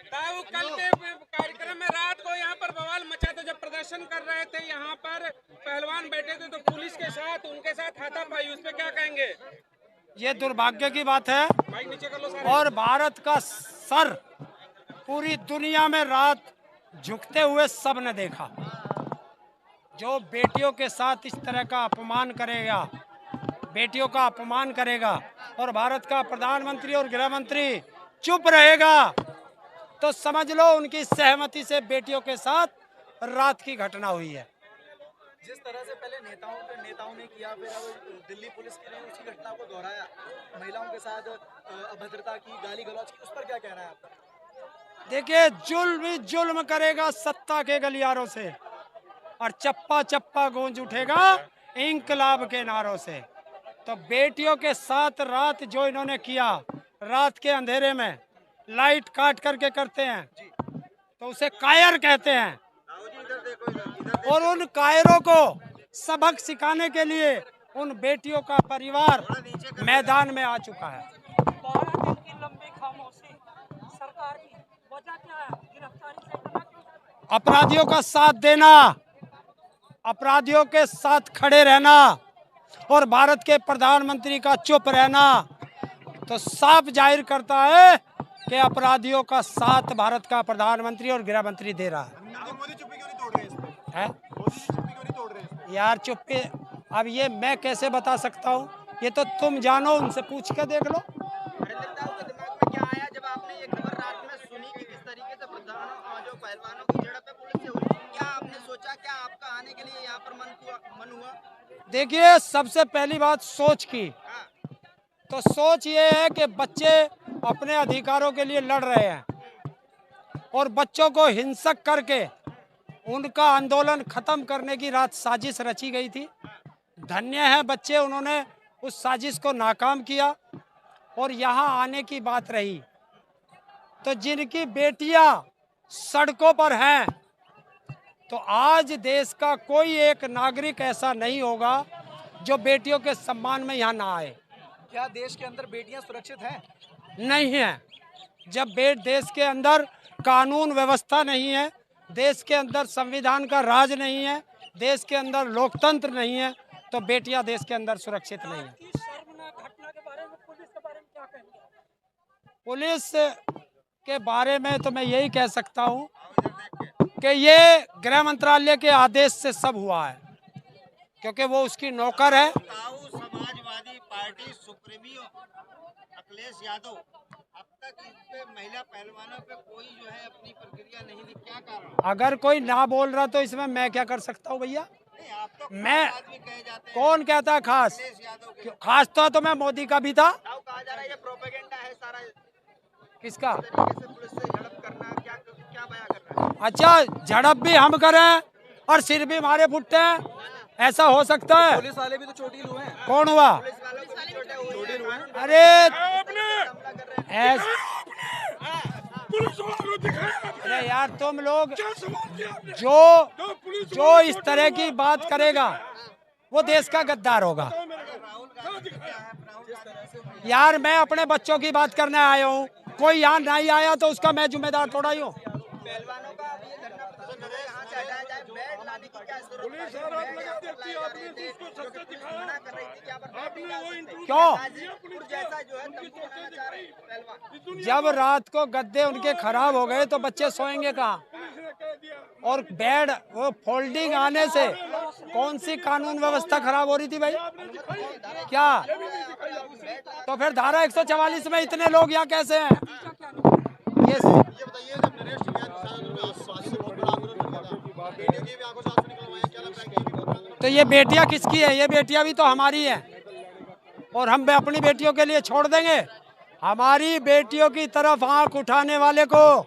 ताऊ कल के कार्यक्रम में रात को यहाँ पर बवाल मचा था जब प्रदर्शन कर रहे थे। यहाँ पर पहलवान बैठे थे तो पुलिस के साथ उनके साथ हाथापाई, उस पर क्या कहेंगे? ये दुर्भाग्य की बात है। माइक नीचे कर लो सारे। और भारत का सर पूरी दुनिया में रात झुकते हुए सब ने देखा। जो बेटियों के साथ इस तरह का अपमान करेगा, बेटियों का अपमान करेगा और भारत का प्रधानमंत्री और गृह मंत्री चुप रहेगा तो समझ लो उनकी सहमति से बेटियों के साथ रात की घटना हुई है। जिस तरह से पहले नेताओं ने किया, फिर अब दिल्ली पुलिस ने उसी घटना को दोहराया, महिलाओं के साथ अभद्रता की, गाली गलौज की, उस पर क्या कहना है आपका? देखिए, जुल्म ही जुल्म करेगा सत्ता के गलियारों से और चप्पा चप्पा गूंज उठेगा इंकलाब के नारों से। तो बेटियों के साथ रात जो इन्होंने किया, रात के अंधेरे में लाइट काट करके करते हैं तो उसे कायर कहते हैं। और उन कायरों को सबक सिखाने के लिए उन बेटियों का परिवार मैदान में आ चुका है। 12 दिन की लंबी खामोशी सरकार की वजह क्या है? गिरफ्तारी से अपराधियों का साथ देना, अपराधियों के साथ खड़े रहना और भारत के प्रधानमंत्री का चुप रहना तो साफ जाहिर करता है कि अपराधियों का साथ भारत का प्रधानमंत्री और गृह मंत्री दे रहा मोदी चुप्पी क्यों नहीं तोड़ रहे हैं? मोदी चुप्पी क्यों नहीं तोड़ रहे हैं? यार चुप्पी, अब ये मैं कैसे बता सकता हूँ? ये तो तुम जानो, उनसे पूछ के देख लो। दिमाग में क्या आया जब आपने ये खबर रात में सुनी कि किस तरीके से जो पहलवानों की झड़प है पुलिस से हुई? क्या आपने सोचा, क्या आपका आने के लिए यहाँ पर मन हुआ? देखिए, सबसे पहली बात सोच की, तो सोच ये है कि बच्चे अपने अधिकारों के लिए लड़ रहे हैं और बच्चों को हिंसक करके उनका आंदोलन खत्म करने की रात साजिश रची गई थी। धन्य है बच्चे, उन्होंने उस साजिश को नाकाम किया और यहाँ आने की बात रही तो जिनकी बेटियां सड़कों पर हैं तो आज देश का कोई एक नागरिक ऐसा नहीं होगा जो बेटियों के सम्मान में यहाँ ना आए। क्या देश के अंदर बेटियां सुरक्षित हैं? नहीं है। जब देश के अंदर कानून व्यवस्था नहीं है, देश के अंदर संविधान का राज नहीं है, देश के अंदर लोकतंत्र नहीं है तो बेटियां देश के अंदर सुरक्षित नहीं है। इस शर्मनाक घटना के बारे में पुलिस के बारे में क्या कहेंगे? पुलिस के बारे में तो मैं यही कह सकता हूँ कि ये गृह मंत्रालय के आदेश से सब हुआ है क्योंकि वो उसकी नौकर है। समाजवादी पार्टी सुप्रीमो अखिलेश यादव अब तक इस पे महिला पहलवानों पे कोई जो है अपनी प्रक्रिया नहीं दी, क्या कारण? अगर कोई ना बोल रहा तो इसमें मैं क्या कर सकता हूँ भैया? आप तो मैं आदमी कहे जाते हैं कौन कहता है खास? अखिलेश यादव के। खास तो मैं मोदी का भी था। कहा जा रहा है ये प्रोपेगेंडा है सारा, इस किसका? तरीके से पुलिस से झड़प करना, क्या क्या बयां कर रहा है? अच्छा, झड़प भी हम करें और सिर भी हमारे फुटते हैं, ऐसा हो सकता है? पुलिस वाले भी तो चोटिल हुए हैं। कौन हुआ? छोटे हुए हैं। अरे अरे यार, तुम लोग जो इस तरह की बात करेगा वो देश का गद्दार होगा। यार, मैं अपने बच्चों की बात करने आया हूँ, कोई यहाँ नहीं आया तो उसका मैं जिम्मेदार थोड़ा ही हूँ। पहलवानों का अब ये धरना प्रदर्शन है, यहाँ से हटाया जाए, बेड लाने की क्या जरूरत है? बेड यहाँ पर लाए जा रहे थे, जो कि पुलिस मना कर रही थी कि यहाँ पर बेड नहीं डाल सकते। क्यों? गाजीपुर जैसा जो है तंबू बनाना चाह रहे हैं पहलवान। जब रात को गद्दे उनके खराब हो गए तो बच्चे सोएंगे कहाँ? और बेड वो फोल्डिंग आने से कौन सी कानून व्यवस्था खराब हो रही थी भाई? क्या? तो फिर धारा 144 में इतने लोग यहाँ कैसे हैं? ये बताइए, जब नरेश तो ये बेटियां किसकी है? ये बेटियां भी तो हमारी हैं और हम अपनी बेटियों के लिए छोड़ देंगे? हमारी बेटियों की तरफ आंख उठाने वाले को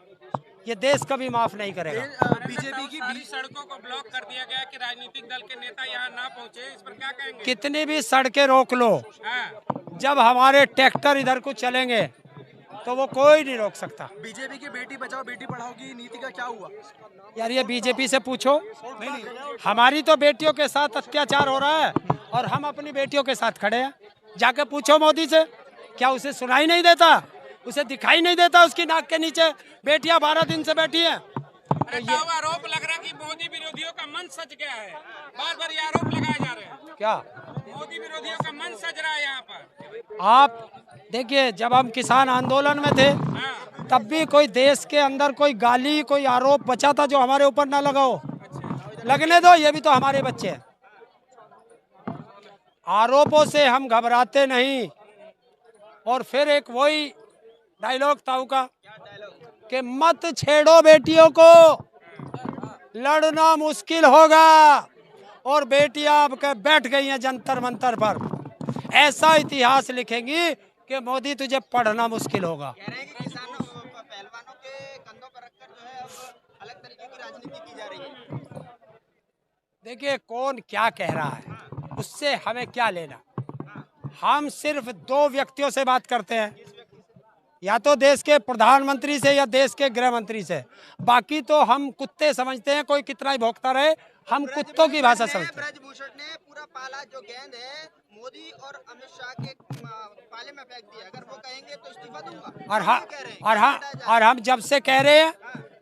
ये देश कभी माफ नहीं करेगा। बीजेपी की सारी सड़कों को ब्लॉक कर दिया गया कि राजनीतिक दल के नेता यहाँ ना पहुँचे, इस पर क्या कहेंगे? कितनी भी सड़कें रोक लो, हाँ। जब हमारे ट्रैक्टर इधर को चलेंगे तो वो कोई नहीं रोक सकता। बीजेपी की बेटी बचाओ बेटी पढ़ाओ की नीति का क्या हुआ? यार, ये बीजेपी से पूछो। हमारी तो बेटियों के साथ अत्याचार हो रहा है और हम अपनी बेटियों के साथ खड़े हैं। जाके पूछो मोदी से, क्या उसे सुनाई नहीं देता उसे दिखाई नहीं देता उसकी नाक के नीचे बेटियां 12 दिन से बैठी हैं। अरे ताऊ, आरोप लग रहा है कि मोदी विरोधियों का मन सज गया है। बार बार ये आरोप लगाए जा रहे हैं। क्या मोदी विरोधियों का मन सज रहा है यहाँ पर। आप देखिए, जब हम किसान आंदोलन में थे हाँ, तब भी कोई देश के अंदर कोई गाली कोई आरोप बचा था जो हमारे ऊपर ना लगाओ। लगने दो, ये भी तो हमारे बच्चे हैं। आरोपों से हम घबराते नहीं। और फिर एक वही डायलॉग ताऊ का कि मत छेड़ो बेटियों को, लड़ना मुश्किल होगा। और बेटियां अब के बैठ गई हैं जंतर मंतर पर। ऐसा इतिहास लिखेंगी कि मोदी तुझे पढ़ना मुश्किल होगा। कह रहे हैं कि किसानों पहलवानों के कंधों पर रखकर जो है अब अलग तरीके की राजनीति की जा रही है। देखिए, कौन क्या कह रहा है उससे हमें क्या लेना। हम सिर्फ दो व्यक्तियों से बात करते हैं, या तो देश के प्रधानमंत्री से या देश के गृह मंत्री से। बाकी तो हम कुत्ते समझते हैं, कोई कितना ही भौंकता रहे, हम कुत्तों की भाषा समझते हैं। ब्रजभूषण ने पूरा पाला जो गेंद है मोदी और अमित शाह के पाले में फेंक दिया। अगर वो कहेंगे तो इस्तीफा दूंगा। और हम जब से कह रहे हैं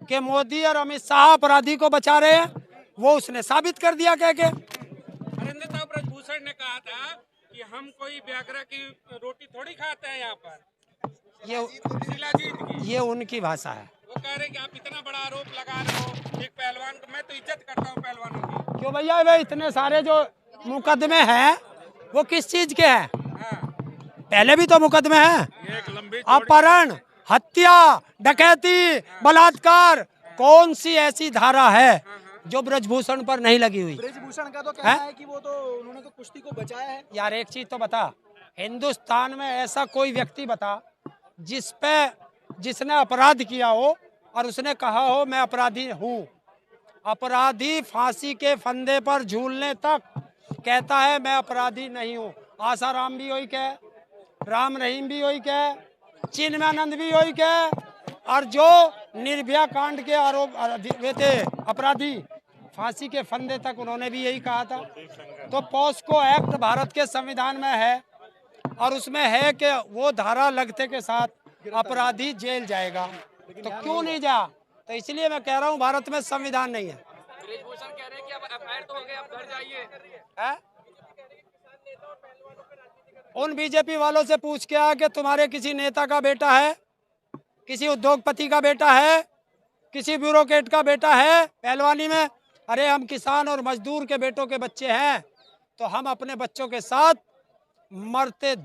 कि मोदी और अमित शाह अपराधी को बचा रहे हैं, वो उसने साबित कर दिया कह के। हरेंद्र ताऊ, ब्रजभूषण ने कहा था कि हम कोई व्याघ्र की रोटी थोड़ी खाते हैं यहाँ पर। शिलाजीत की ये उनकी भाषा है। वो कह रहे हैं कि आप इतना बड़ा आरोप लगा रहे हो एक पहलवान को। मैं तो इज्जत करता हूँ पहलवानों की। क्यों भैया, वे इतने सारे जो मुकदमे हैं वो किस चीज के हैं? हाँ, पहले भी तो मुकदमे हैं, ये एक लंबी अपहरण, हत्या, डकैती, बलात्कार। कौन सी ऐसी धारा है जो ब्रजभूषण पर नहीं लगी हुई? ब्रजभूषण का तो कहना है कि वो तो उन्होंने तो कुश्ती को बचाया है। यार एक चीज तो बता, हिंदुस्तान में ऐसा कोई व्यक्ति बता जिसने अपराध किया हो और उसने कहा हो मैं अपराधी हूँ। अपराधी फांसी के फंदे पर झूलने तक कहता है मैं अपराधी नहीं हूँ। आसाराम भी वही कहे, राम रहीम भी वही कहे, चिन्मयानंद भी वही कहे, और जो निर्भया कांड के आरोप वे थे अपराधी, फांसी के फंदे तक उन्होंने भी यही कहा था। तो पॉस्को एक्ट भारत के संविधान में है और उसमें है कि वो धारा लगते के साथ अपराधी जेल जाएगा। तो क्यों नहीं जा? तो इसलिए मैं कह रहा हूँ भारत में संविधान नहीं है। ब्रजभूषण कह रहे हैं कि अब एफआईआर तो हो गए, अब घर जाइए। है? उन बीजेपी वालों से पूछ के आ कि तुम्हारे किसी नेता का बेटा है, किसी उद्योगपति का बेटा है, किसी ब्यूरोक्रेट का बेटा है पहलवानी में? अरे हम किसान और मजदूर के बेटों के बच्चे हैं, तो हम अपने बच्चों के साथ मरते